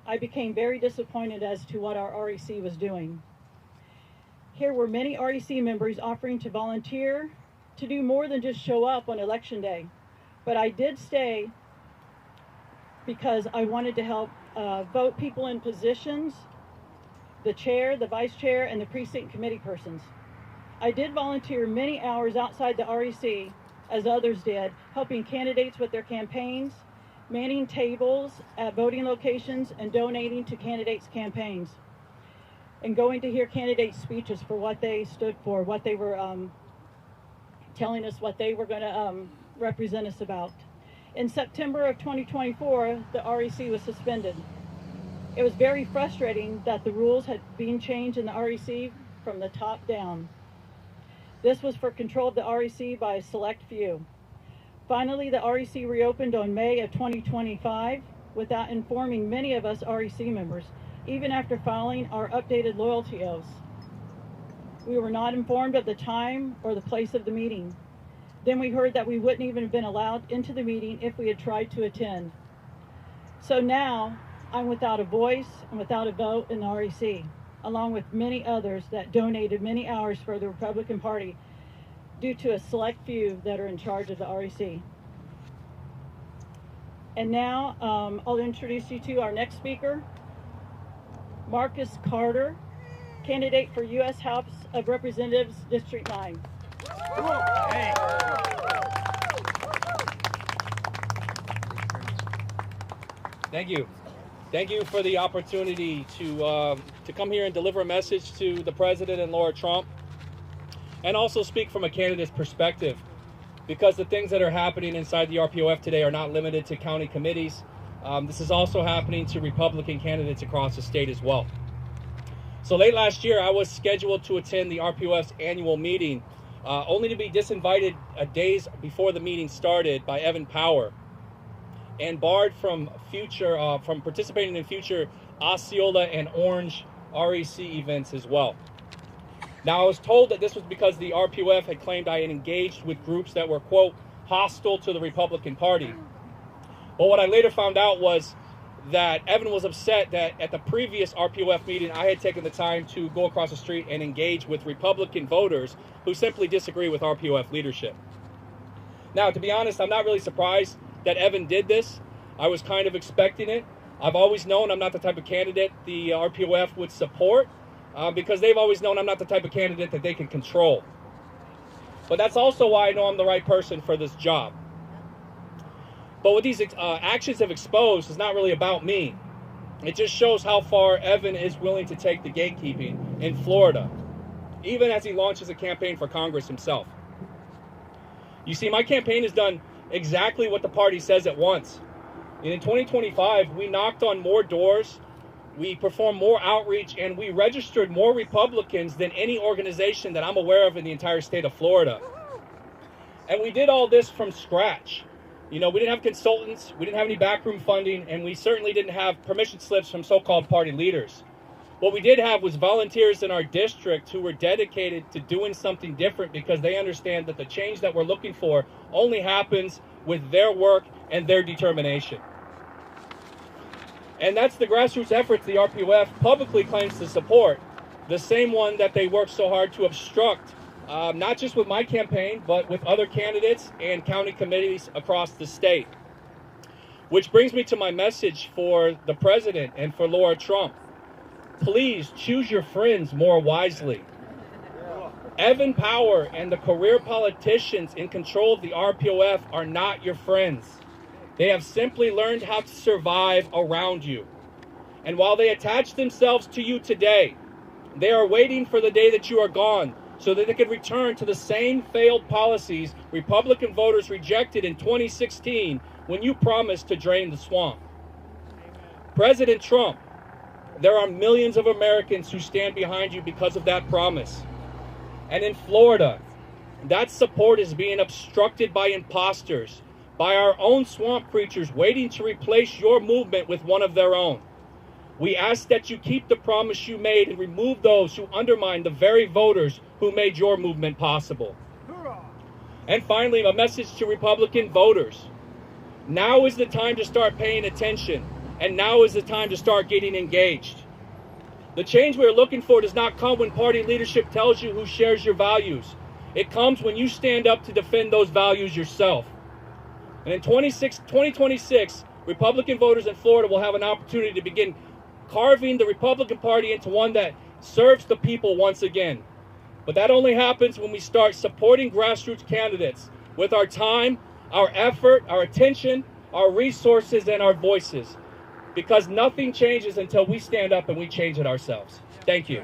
I became very disappointed as to what our REC was doing. Here were many REC members offering to volunteer to do more than just show up on election day. But I did stay because I wanted to help vote people in positions, the chair, the vice chair, and the precinct committee persons. I did volunteer many hours outside the REC, as others did, helping candidates with their campaigns, manning tables at voting locations, and donating to candidates' campaigns, and going to hear candidates' speeches for what they stood for, what they were telling us what they were going to represent us about. In September of 2024, the REC was suspended. It was very frustrating that the rules had been changed in the REC from the top down. This was for control of the REC by a select few. Finally, the REC reopened on May of 2025 without informing many of us REC members, even after filing our updated loyalty oaths. We were not informed of the time or the place of the meeting. Then we heard that we wouldn't even have been allowed into the meeting if we had tried to attend. So now I'm without a voice and without a vote in the REC, along with many others that donated many hours for the Republican Party due to a select few that are in charge of the REC. And now I'll introduce you to our next speaker, Marcus Carter, candidate for U.S. House of Representatives, District 9. Hey. Thank you. Thank you for the opportunity to come here and deliver a message to the President and Lara Trump, and also speak from a candidate's perspective, because the things that are happening inside the RPOF today are not limited to county committees. This is also happening to Republican candidates across the state as well. So late last year, I was scheduled to attend the RPOF's annual meeting, only to be disinvited days before the meeting started by Evan Power, and barred from participating in future Osceola and Orange REC events as well. Now, I was told that this was because the RPOF had claimed I had engaged with groups that were, quote, hostile to the Republican Party. But what I later found out was that Evan was upset that at the previous RPOF meeting, I had taken the time to go across the street and engage with Republican voters who simply disagree with RPOF leadership. Now, to be honest, I'm not really surprised that Evan did this. I was kind of expecting it. I've always known I'm not the type of candidate the RPOF would support, because they've always known I'm not the type of candidate that they can control. But that's also why I know I'm the right person for this job. But what these actions have exposed is not really about me. It just shows how far Evan is willing to take the gatekeeping in Florida, even as he launches a campaign for Congress himself. You see, my campaign has done exactly what the party says it wants. And in 2025, we knocked on more doors, we performed more outreach, and we registered more Republicans than any organization that I'm aware of in the entire state of Florida. And we did all this from scratch. You know, we didn't have consultants, we didn't have any backroom funding, and we certainly didn't have permission slips from so-called party leaders. What we did have was volunteers in our district who were dedicated to doing something different, because they understand that the change that we're looking for only happens with their work and their determination. And that's the grassroots efforts the RPOF publicly claims to support, the same one that they work so hard to obstruct, not just with my campaign, but with other candidates and county committees across the state. Which brings me to my message for the president and for Lara Trump. Please choose your friends more wisely. Evan Power and the career politicians in control of the RPOF are not your friends. They have simply learned how to survive around you. And while they attach themselves to you today, they are waiting for the day that you are gone so that they can return to the same failed policies Republican voters rejected in 2016 when you promised to drain the swamp. President Trump, there are millions of Americans who stand behind you because of that promise. And in Florida, that support is being obstructed by imposters, by our own swamp creatures waiting to replace your movement with one of their own. We ask that you keep the promise you made and remove those who undermine the very voters who made your movement possible. And finally, a message to Republican voters. Now is the time to start paying attention, and now is the time to start getting engaged. The change we are looking for does not come when party leadership tells you who shares your values. It comes when you stand up to defend those values yourself. And in 2026, Republican voters in Florida will have an opportunity to begin carving the Republican Party into one that serves the people once again. But that only happens when we start supporting grassroots candidates with our time, our effort, our attention, our resources, and our voices. Because nothing changes until we stand up and we change it ourselves. Thank you.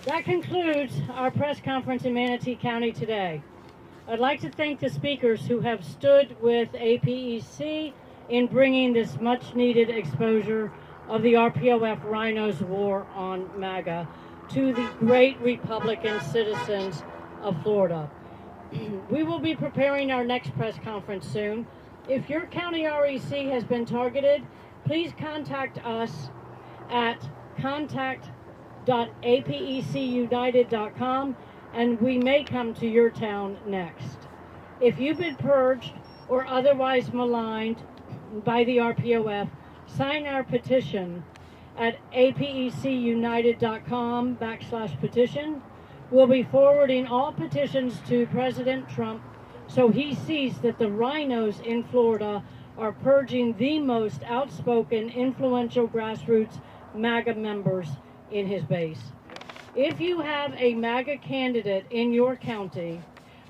That concludes our press conference in Manatee County today. I'd like to thank the speakers who have stood with APEC in bringing this much-needed exposure of the RPOF Rhinos' war on MAGA to the great Republican citizens of Florida. We will be preparing our next press conference soon. If your county REC has been targeted, please contact us at contact.apecunited.com, and we may come to your town next. If you've been purged or otherwise maligned by the RPOF, sign our petition at apecunited.com/petition. We'll be forwarding all petitions to President Trump so he sees that the rhinos in Florida are purging the most outspoken, influential grassroots MAGA members in his base. If you have a MAGA candidate in your county,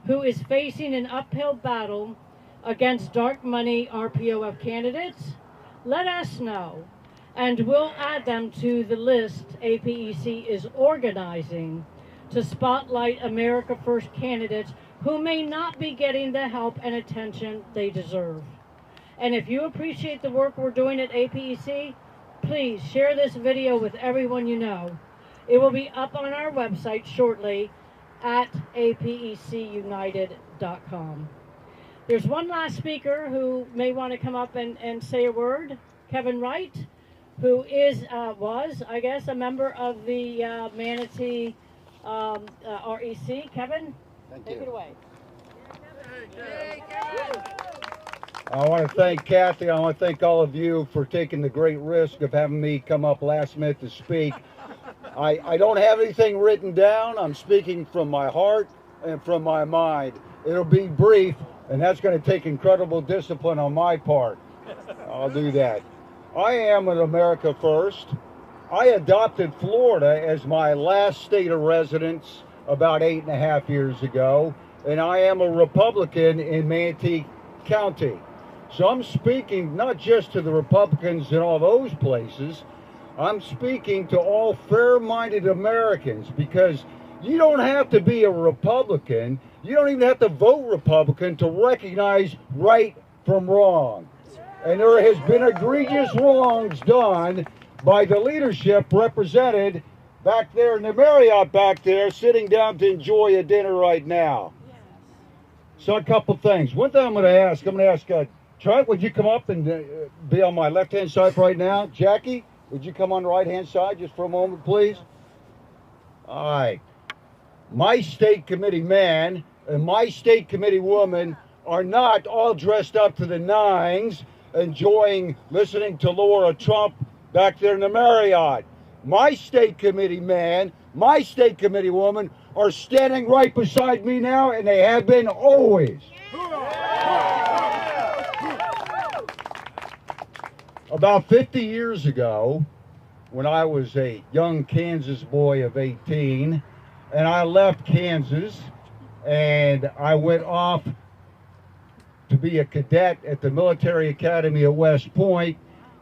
who is facing an uphill battle against dark money RPOF candidates, let us know, and we'll add them to the list APEC is organizing to spotlight America First candidates who may not be getting the help and attention they deserve. And if you appreciate the work we're doing at APEC, please share this video with everyone you know. It will be up on our website shortly at apecunited.com. There's one last speaker who may want to come up and say a word, Kevin Wright, who was, I guess, a member of the Manatee REC. Kevin, take it away. I want to thank Kathy. I want to thank all of you for taking the great risk of having me come up last minute to speak. I don't have anything written down. I'm speaking from my heart and from my mind. It'll be brief, and that's going to take incredible discipline on my part. I'll do that. I am an America First. I adopted Florida as my last state of residence about 8.5 years ago, and I am a Republican in Manatee County. So I'm speaking not just to the Republicans in all those places, I'm speaking to all fair-minded Americans, because you don't have to be a Republican, you don't even have to vote Republican to recognize right from wrong. And there has been egregious wrongs done by the leadership represented back there in the Marriott back there, sitting down to enjoy a dinner right now. So a couple things. One thing I'm going to ask Trent, would you come up and be on my left-hand side right now? Jackie, would you come on the right-hand side just for a moment, please? All right. My state committee man and my state committee woman are not all dressed up to the nines, listening to Lara Trump back there in the Marriott. My state committee man, my state committee woman are standing right beside me now, and they have been always. About 50 years ago, when I was a young Kansas boy of 18, and I left Kansas, and I went off to be a cadet at the Military Academy at West Point.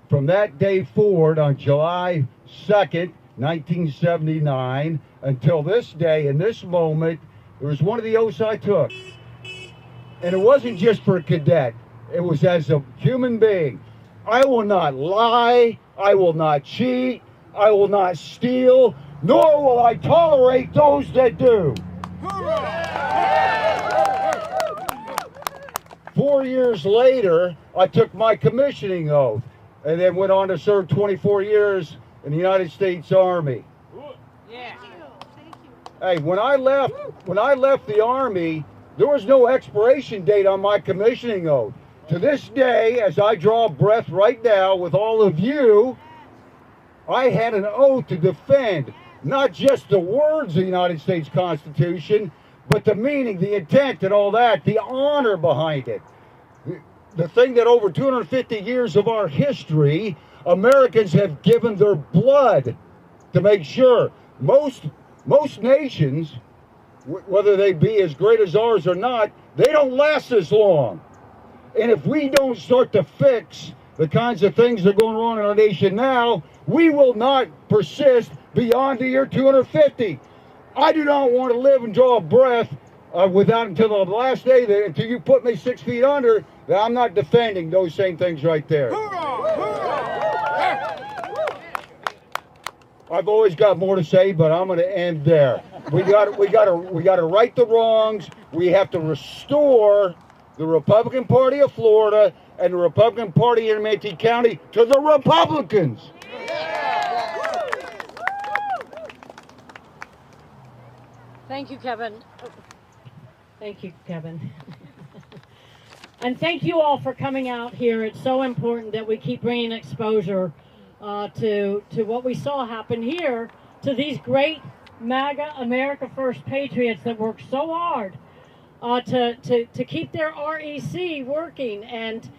From that day forward, on July 2nd, 1979, until this day, in this moment, it was one of the oaths I took. And it wasn't just for a cadet. It was as a human being. I will not lie, I will not cheat, I will not steal, nor will I tolerate those that do. 4 years later, I took my commissioning oath and then went on to serve 24 years in the United States Army. Yeah. Hey, when I left the Army, there was no expiration date on my commissioning oath. To this day, as I draw breath right now with all of you, I had an oath to defend not just the words of the United States Constitution, but the meaning, the intent, and all that, the honor behind it. The thing that over 250 years of our history, Americans have given their blood to make sure. Most nations, whether they be as great as ours or not, they don't last this long. And if we don't start to fix the kinds of things that are going on in our nation now, we will not persist beyond the year 250. I do not want to live and draw a breath until the last day, until you put me 6 feet under, that I'm not defending those same things right there. I've always got more to say, but I'm going to end there. We got to right the wrongs. We have to restore the Republican Party of Florida and the Republican Party in Manatee County to the Republicans. Thank you, Kevin. Thank you, Kevin. And thank you all for coming out here. It's so important that we keep bringing exposure to what we saw happen here, to these great MAGA America First patriots that work so hard to keep their REC working and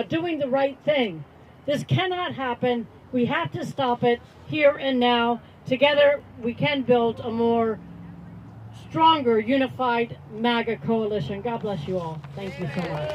doing the right thing. This cannot happen. We have to stop it here and now. Together, we can build a more stronger, unified MAGA coalition. God bless you all. Thank you so much.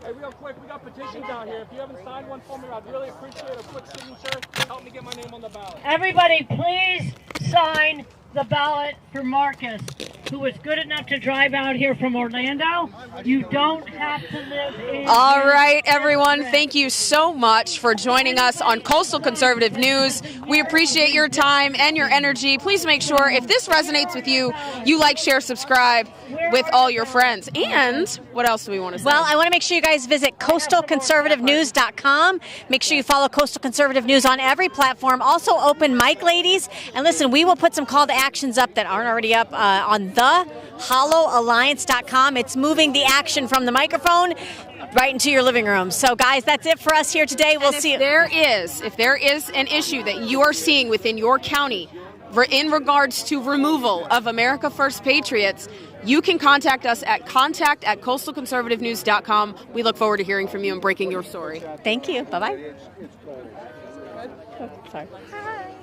Hey, real quick, we got petitions out here. If you haven't signed one for me, I'd really appreciate a quick signature to help me get my name on the ballot. Everybody, please sign the ballot for Marcus, who was good enough to drive out here from Orlando. You don't have to live in... All right, everyone, thank you so much for joining us on Coastal Conservative News. We appreciate your time and your energy. Please make sure, if this resonates with you, you like, share, subscribe with all your friends. And what else do we want to say? Well, I want to make sure you guys visit coastalconservativenews.com. Make sure you follow Coastal Conservative News on every platform. Also, open mic ladies. And listen, we will put some call to actions up that aren't already up on thehollowalliance.com. It's moving the action from the microphone right into your living room. So, guys, that's it for us here today. We'll see you. If there is an issue that you are seeing within your county in regards to removal of America First Patriots, you can contact us at contact@coastalconservativenews.com. We look forward to hearing from you and breaking your story. Thank you. Bye-bye. Sorry. Hi.